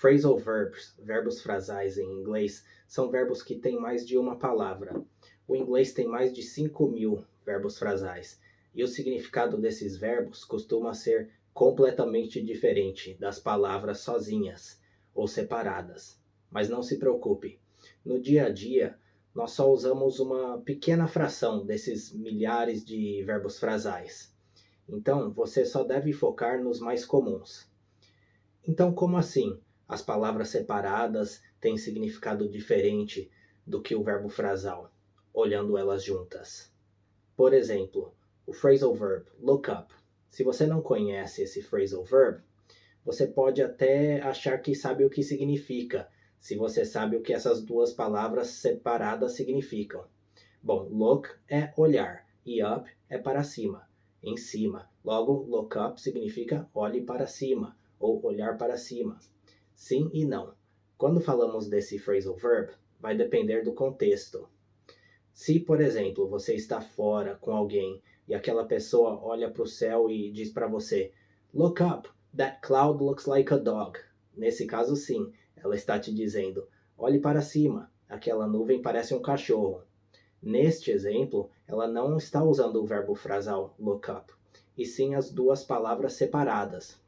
Phrasal verbs, verbos frasais em inglês, são verbos que têm mais de uma palavra. O inglês tem mais de 5.000 verbos frasais, e o significado desses verbos costuma ser completamente diferente das palavras sozinhas ou separadas. Mas não se preocupe, no dia a dia, nós só usamos uma pequena fração desses milhares de verbos frasais. Então, você só deve focar nos mais comuns. Então, como assim? As palavras separadas têm significado diferente do que o verbo frasal, olhando elas juntas. Por exemplo, o phrasal verb look up. Se você não conhece esse phrasal verb, você pode até achar que sabe o que significa, se você sabe o que essas duas palavras separadas significam. Bom, look é olhar e up é para cima, em cima. Logo, look up significa olhe para cima ou olhar para cima. Sim e não. Quando falamos desse phrasal verb, vai depender do contexto. Se, por exemplo, você está fora com alguém e aquela pessoa olha para o céu e diz para você, look up, that cloud looks like a dog. Nesse caso, sim, ela está te dizendo, olhe para cima, aquela nuvem parece um cachorro. Neste exemplo, ela não está usando o verbo frasal look up, e sim as duas palavras separadas.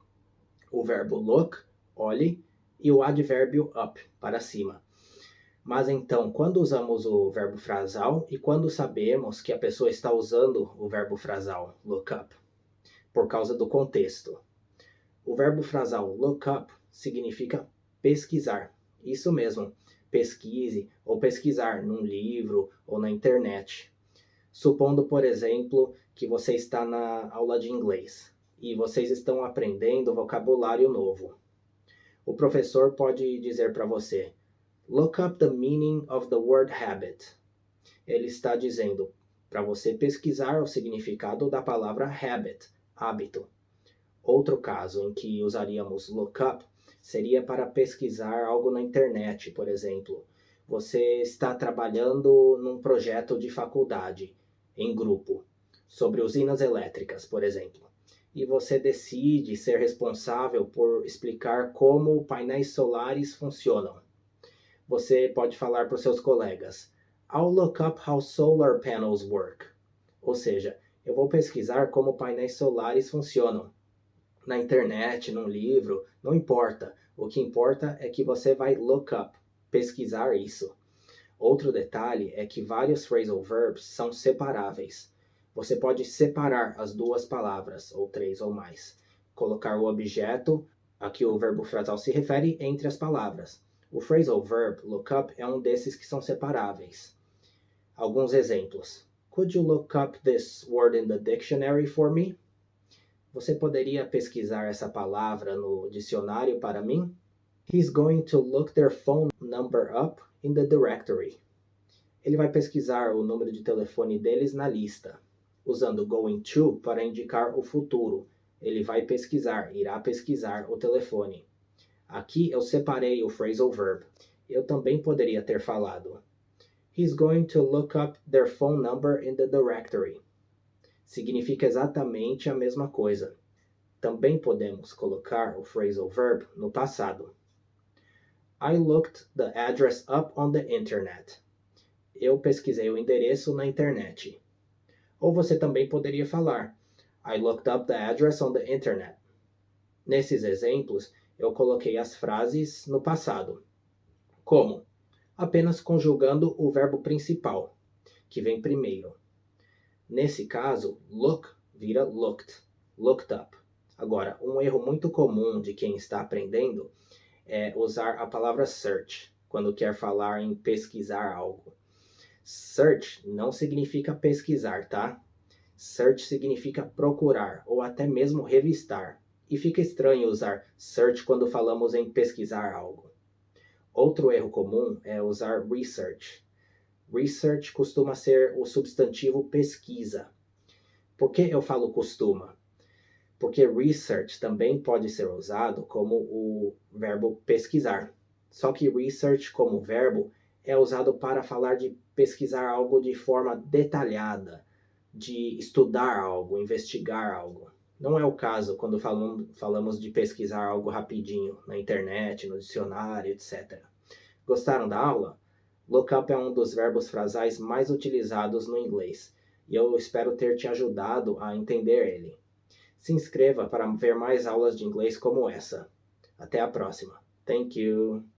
O verbo look, olhe, e o advérbio up, para cima. Mas então, quando usamos o verbo frasal e quando sabemos que a pessoa está usando o verbo frasal look up? Por causa do contexto. O verbo frasal look up significa pesquisar. Isso mesmo, pesquise ou pesquisar num livro ou na internet. Supondo, por exemplo, que você está na aula de inglês e vocês estão aprendendo vocabulário novo. O professor pode dizer para você, look up the meaning of the word habit. Ele está dizendo para você pesquisar o significado da palavra habit, hábito. Outro caso em que usaríamos look up seria para pesquisar algo na internet, por exemplo. Você está trabalhando num projeto de faculdade, em grupo, sobre usinas elétricas, por exemplo. E você decide ser responsável por explicar como painéis solares funcionam. Você pode falar para os seus colegas, I'll look up how solar panels work. Ou seja, eu vou pesquisar como painéis solares funcionam. Na internet, num livro, não importa. O que importa é que você vai look up, pesquisar isso. Outro detalhe é que vários phrasal verbs são separáveis. Você pode separar as duas palavras, ou três ou mais. Colocar o objeto a que o verbo frasal se refere entre as palavras. O phrasal verb look up é um desses que são separáveis. Alguns exemplos. Could you look up this word in the dictionary for me? Você poderia pesquisar essa palavra no dicionário para mim? He's going to look their phone number up in the directory. Ele vai pesquisar o número de telefone deles na lista, usando going to para indicar o futuro. Ele vai pesquisar, irá pesquisar o telefone. Aqui eu separei o phrasal verb. Eu também poderia ter falado, He's going to look up their phone number in the directory. Significa exatamente a mesma coisa. Também podemos colocar o phrasal verb no passado. I looked the address up on the internet. Eu pesquisei o endereço na internet. Ou você também poderia falar, I looked up the address on the internet. Nesses exemplos, eu coloquei as frases no passado. Como? Apenas conjugando o verbo principal, que vem primeiro. Nesse caso, look vira looked, looked up. Agora, um erro muito comum de quem está aprendendo é usar a palavra search quando quer falar em pesquisar algo. Search não significa pesquisar, tá? Search significa procurar ou até mesmo revistar. E fica estranho usar search quando falamos em pesquisar algo. Outro erro comum é usar research. Research costuma ser o substantivo pesquisa. Por que eu falo costuma? Porque research também pode ser usado como o verbo pesquisar. Só que research como verbo é usado para falar de pesquisar algo de forma detalhada, de estudar algo, investigar algo. Não é o caso quando falamos de pesquisar algo rapidinho na internet, no dicionário, etc. Gostaram da aula? Look up é um dos verbos frasais mais utilizados no inglês, e eu espero ter te ajudado a entender ele. Se inscreva para ver mais aulas de inglês como essa. Até a próxima. Thank you.